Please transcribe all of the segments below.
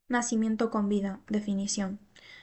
Nacimiento con vida. Definición.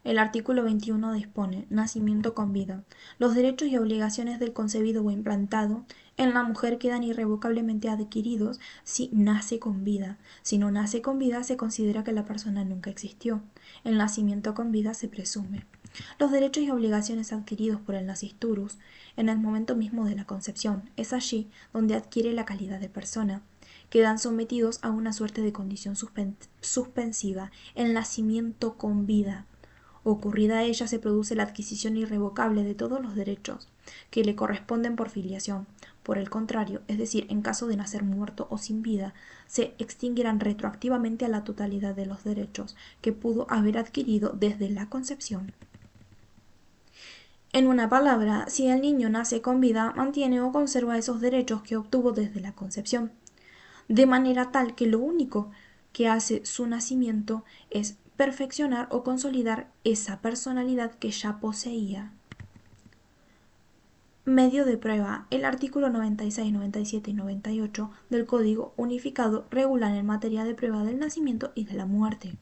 El artículo 21 dispone: nacimiento con vida. Los derechos y obligaciones del concebido o implantado en la mujer quedan irrevocablemente adquiridos si nace con vida. Si no nace con vida, se considera que la persona nunca existió. El nacimiento con vida se presume. Los derechos y obligaciones adquiridos por el nasciturus en el momento mismo de la concepción es allí donde adquiere la calidad de persona. Quedan sometidos a una suerte de condición suspensiva, el nacimiento con vida. Ocurrida ella se produce la adquisición irrevocable de todos los derechos que le corresponden por filiación. Por el contrario, es decir, en caso de nacer muerto o sin vida, se extinguirán retroactivamente a la totalidad de los derechos que pudo haber adquirido desde la concepción. En una palabra, si el niño nace con vida, mantiene o conserva esos derechos que obtuvo desde la concepción, de manera tal que lo único que hace su nacimiento es perfeccionar o consolidar esa personalidad que ya poseía. Medio de prueba. El artículo 96, 97 y 98 del Código Unificado regulan en materia de prueba del nacimiento y de la muerte.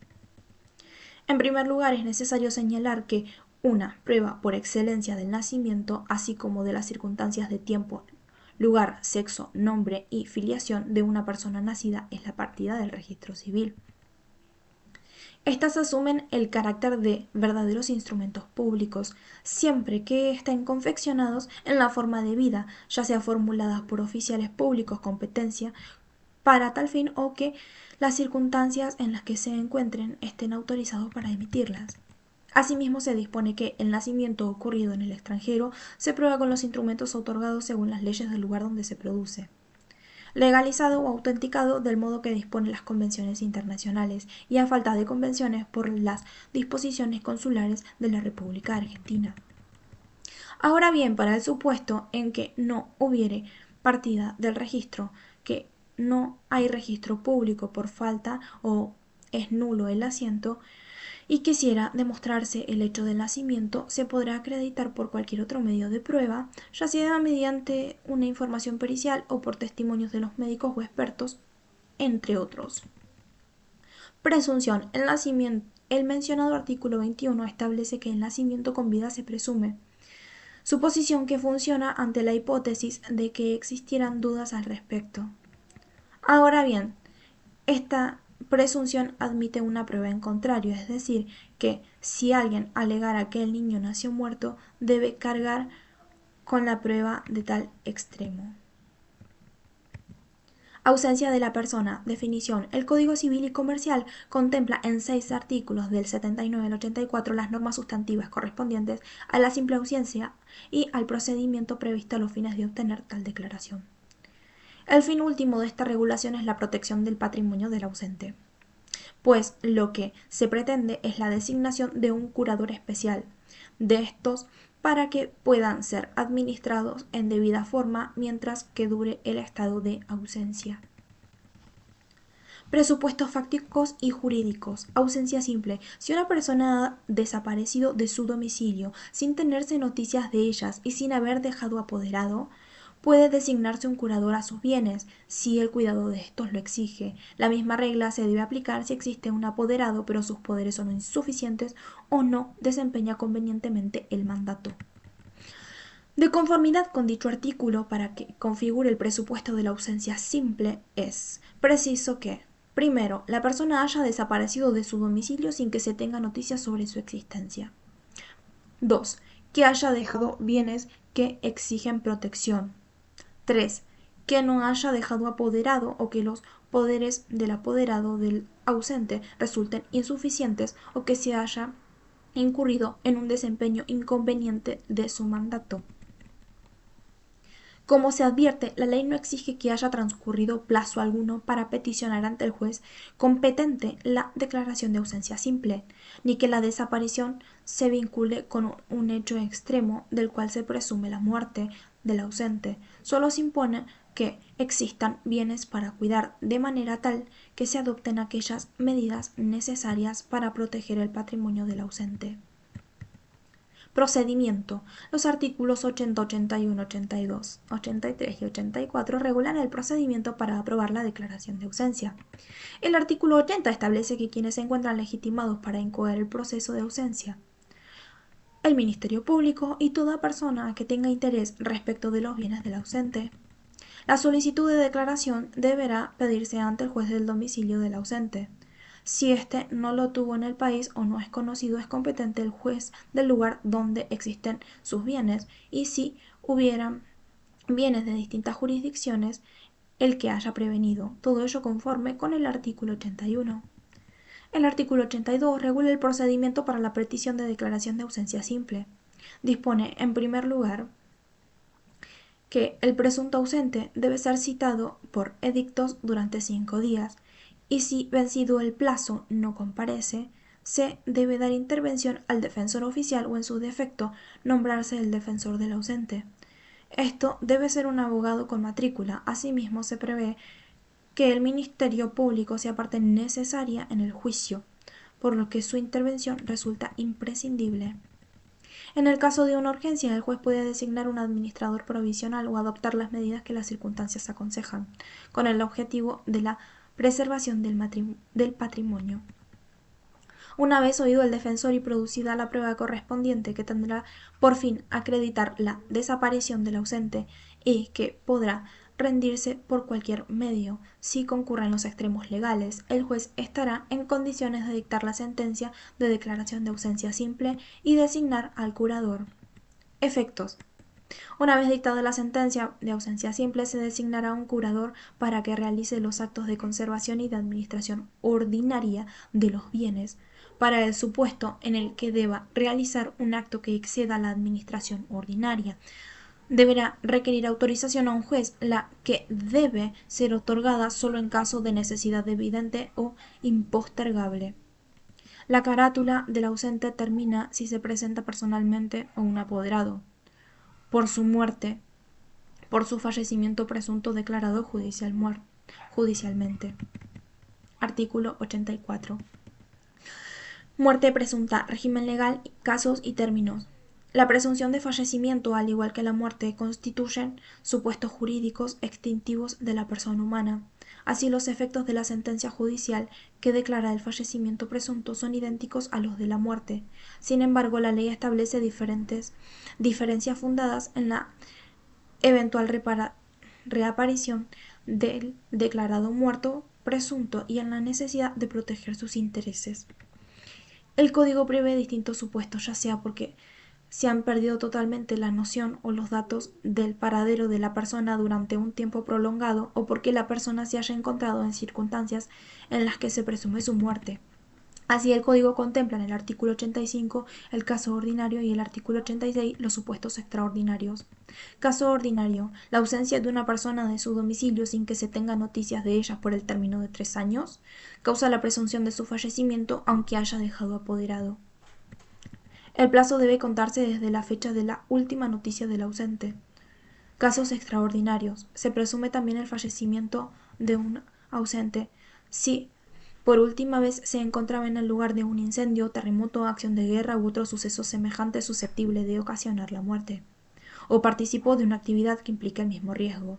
En primer lugar, es necesario señalar que una prueba por excelencia del nacimiento, así como de las circunstancias de tiempo, lugar, sexo, nombre y filiación de una persona nacida, es la partida del registro civil. Estas asumen el carácter de verdaderos instrumentos públicos, siempre que estén confeccionados en la forma debida, ya sea formuladas por oficiales públicos competencia para tal fin o que las circunstancias en las que se encuentren estén autorizados para emitirlas. Asimismo, se dispone que el nacimiento ocurrido en el extranjero se prueba con los instrumentos otorgados según las leyes del lugar donde se produce, legalizado o autenticado del modo que disponen las convenciones internacionales y a falta de convenciones por las disposiciones consulares de la República Argentina. Ahora bien, para el supuesto en que no hubiere partida del registro, que no hay registro público por falta o es nulo el asiento, y quisiera demostrarse el hecho del nacimiento, se podrá acreditar por cualquier otro medio de prueba, ya sea mediante una información pericial o por testimonios de los médicos o expertos, entre otros. Presunción. El mencionado artículo 21 establece que el nacimiento con vida se presume, suposición que funciona ante la hipótesis de que existieran dudas al respecto. Ahora bien, esta presunción admite una prueba en contrario, es decir, que si alguien alegara que el niño nació muerto, debe cargar con la prueba de tal extremo. Ausencia de la persona. Definición. El Código Civil y Comercial contempla en 6 artículos del 79 al 84 las normas sustantivas correspondientes a la simple ausencia y al procedimiento previsto a los fines de obtener tal declaración. El fin último de esta regulación es la protección del patrimonio del ausente, pues lo que se pretende es la designación de un curador especial de estos para que puedan ser administrados en debida forma mientras que dure el estado de ausencia. Presupuestos fácticos y jurídicos. Ausencia simple. Si una persona ha desaparecido de su domicilio sin tenerse noticias de ellas y sin haber dejado apoderado, puede designarse un curador a sus bienes, si el cuidado de estos lo exige. La misma regla se debe aplicar si existe un apoderado pero sus poderes son insuficientes o no desempeña convenientemente el mandato. De conformidad con dicho artículo, para que configure el presupuesto de la ausencia simple, es preciso que, primero, la persona haya desaparecido de su domicilio sin que se tenga noticias sobre su existencia. 2. Que haya dejado bienes que exigen protección. 3. Que no haya dejado apoderado o que los poderes del apoderado del ausente resulten insuficientes o que se haya incurrido en un desempeño inconveniente de su mandato. Como se advierte, la ley no exige que haya transcurrido plazo alguno para peticionar ante el juez competente la declaración de ausencia simple, ni que la desaparición se vincule con un hecho extremo del cual se presume la muerte del ausente. Solo se impone que existan bienes para cuidar, de manera tal que se adopten aquellas medidas necesarias para proteger el patrimonio del ausente. Procedimiento. Los artículos 80, 81, 82, 83 y 84 regulan el procedimiento para aprobar la declaración de ausencia. El artículo 80 establece que quienes se encuentran legitimados para incoar el proceso de ausencia, el Ministerio Público y toda persona que tenga interés respecto de los bienes del ausente. La solicitud de declaración deberá pedirse ante el juez del domicilio del ausente. Si éste no lo tuvo en el país o no es conocido, es competente el juez del lugar donde existen sus bienes, y si hubieran bienes de distintas jurisdicciones, el que haya prevenido. Todo ello conforme con el artículo 81. El artículo 82 regula el procedimiento para la petición de declaración de ausencia simple. Dispone, en primer lugar, que el presunto ausente debe ser citado por edictos durante 5 días, y si vencido el plazo no comparece, se debe dar intervención al defensor oficial o, en su defecto, nombrarse el defensor del ausente. Esto debe ser un abogado con matrícula. Asimismo, se prevé que el Ministerio Público sea parte necesaria en el juicio, por lo que su intervención resulta imprescindible. En el caso de una urgencia, el juez puede designar un administrador provisional o adoptar las medidas que las circunstancias aconsejan, con el objetivo de la preservación del patrimonio. Una vez oído el defensor y producida la prueba correspondiente, que tendrá por fin acreditar la desaparición del ausente y que podrá rendirse por cualquier medio, si concurren los extremos legales, el juez estará en condiciones de dictar la sentencia de declaración de ausencia simple y designar al curador. Efectos. Una vez dictada la sentencia de ausencia simple, se designará un curador para que realice los actos de conservación y de administración ordinaria de los bienes. Para el supuesto en el que deba realizar un acto que exceda la administración ordinaria, deberá requerir autorización a un juez, la que debe ser otorgada solo en caso de necesidad evidente o impostergable. La carátula del ausente termina si se presenta personalmente o un apoderado. Por su muerte, por su fallecimiento presunto declarado judicialmente. Artículo 84. Muerte presunta, régimen legal, casos y términos. La presunción de fallecimiento, al igual que la muerte, constituyen supuestos jurídicos extintivos de la persona humana. Así, los efectos de la sentencia judicial que declara el fallecimiento presunto son idénticos a los de la muerte. Sin embargo, la ley establece diferencias fundadas en la eventual reaparición del declarado muerto presunto y en la necesidad de proteger sus intereses. El Código prevé distintos supuestos, ya sea porque se han perdido totalmente la noción o los datos del paradero de la persona durante un tiempo prolongado, o porque la persona se haya encontrado en circunstancias en las que se presume su muerte. Así, el Código contempla en el artículo 85 el caso ordinario y el artículo 86 los supuestos extraordinarios. Caso ordinario: la ausencia de una persona de su domicilio sin que se tenga noticias de ella por el término de 3 años causa la presunción de su fallecimiento, aunque haya dejado apoderado. El plazo debe contarse desde la fecha de la última noticia del ausente. Casos extraordinarios: se presume también el fallecimiento de un ausente si por última vez se encontraba en el lugar de un incendio, terremoto, acción de guerra u otro suceso semejante susceptible de ocasionar la muerte, o participó de una actividad que implique el mismo riesgo,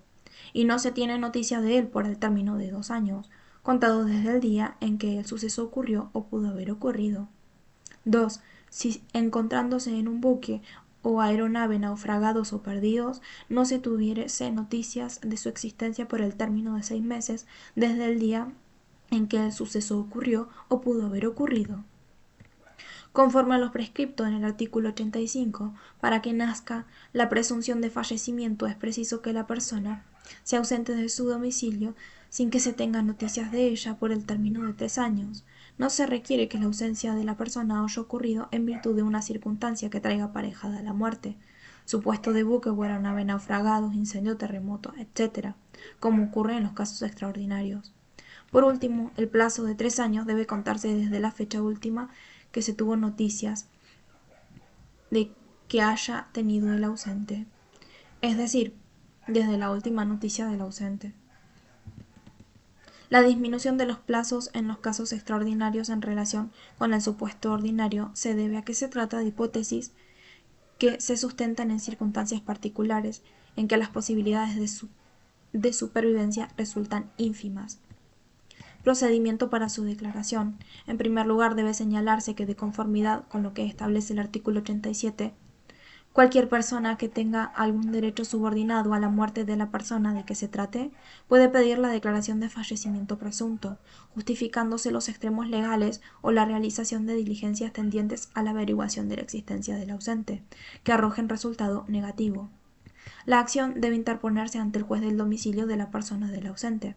y no se tiene noticia de él por el término de 2 años, contados desde el día en que el suceso ocurrió o pudo haber ocurrido. 2. Si encontrándose en un buque o aeronave naufragados o perdidos, no se tuviese noticias de su existencia por el término de 6 meses desde el día en que el suceso ocurrió o pudo haber ocurrido. Conforme a los prescriptos en el artículo 85, para que nazca la presunción de fallecimiento es preciso que la persona se ausente de su domicilio sin que se tenga noticias de ella por el término de 3 años. No se requiere que la ausencia de la persona haya ocurrido en virtud de una circunstancia que traiga aparejada la muerte, supuesto de buque o aeronave naufragados, incendio, terremoto, etc., como ocurre en los casos extraordinarios. Por último, el plazo de 3 años debe contarse desde la fecha última que se tuvo noticias de que haya tenido el ausente, es decir, desde la última noticia del ausente. La disminución de los plazos en los casos extraordinarios en relación con el supuesto ordinario se debe a que se trata de hipótesis que se sustentan en circunstancias particulares en que las posibilidades de supervivencia resultan ínfimas. Procedimiento para su declaración. En primer lugar, debe señalarse que, de conformidad con lo que establece el artículo 87, cualquier persona que tenga algún derecho subordinado a la muerte de la persona de que se trate puede pedir la declaración de fallecimiento presunto, justificándose los extremos legales o la realización de diligencias tendientes a la averiguación de la existencia del ausente, que arrojen resultado negativo. La acción debe interponerse ante el juez del domicilio de la persona del ausente.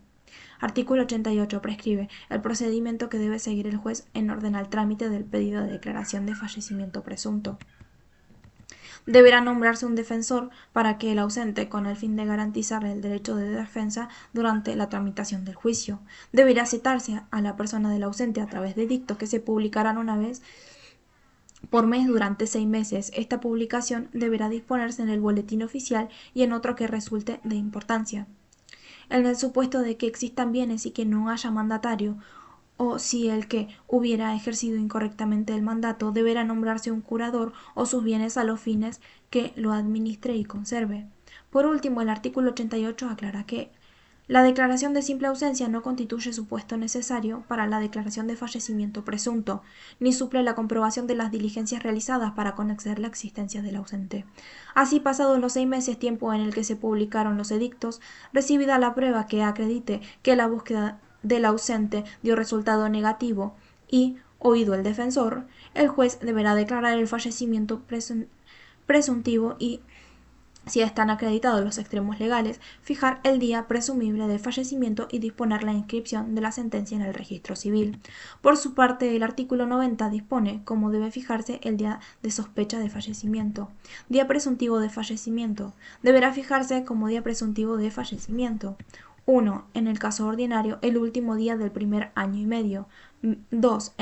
Artículo 88. Prescribe el procedimiento que debe seguir el juez en orden al trámite del pedido de declaración de fallecimiento presunto. Deberá nombrarse un defensor para que el ausente, con el fin de garantizarle el derecho de defensa durante la tramitación del juicio. Deberá citarse a la persona del ausente a través de edictos que se publicarán una vez por mes durante 6 meses. Esta publicación deberá disponerse en el boletín oficial y en otro que resulte de importancia. En el supuesto de que existan bienes y que no haya mandatario, o si el que hubiera ejercido incorrectamente el mandato, deberá nombrarse un curador o sus bienes a los fines que lo administre y conserve. Por último, el artículo 88 aclara que la declaración de simple ausencia no constituye supuesto necesario para la declaración de fallecimiento presunto, ni suple la comprobación de las diligencias realizadas para conocer la existencia del ausente. Así, pasados los 6 meses, tiempo en el que se publicaron los edictos, recibida la prueba que acredite que la búsqueda del ausente dio resultado negativo y, oído el defensor, el juez deberá declarar el fallecimiento presuntivo y, si están acreditados los extremos legales, fijar el día presumible del fallecimiento y disponer la inscripción de la sentencia en el registro civil. Por su parte, el artículo 90 dispone cómo debe fijarse el día de sospecha de fallecimiento. Día presuntivo de fallecimiento. Deberá fijarse como día presuntivo de fallecimiento. 1. En el caso ordinario, el último día del primer año y medio. 2.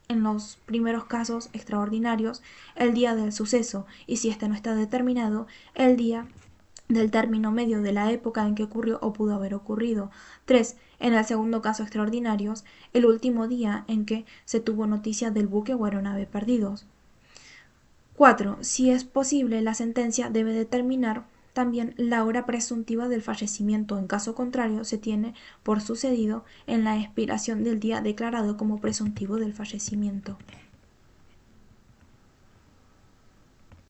En los primeros casos extraordinarios, el día del suceso, y si este no está determinado, el día del término medio de la época en que ocurrió o pudo haber ocurrido. 3. En el segundo caso extraordinarios, el último día en que se tuvo noticia del buque o aeronave perdidos. 4. Si es posible, la sentencia debe determinar también la hora presuntiva del fallecimiento. En caso contrario, se tiene por sucedido en la expiración del día declarado como presuntivo del fallecimiento.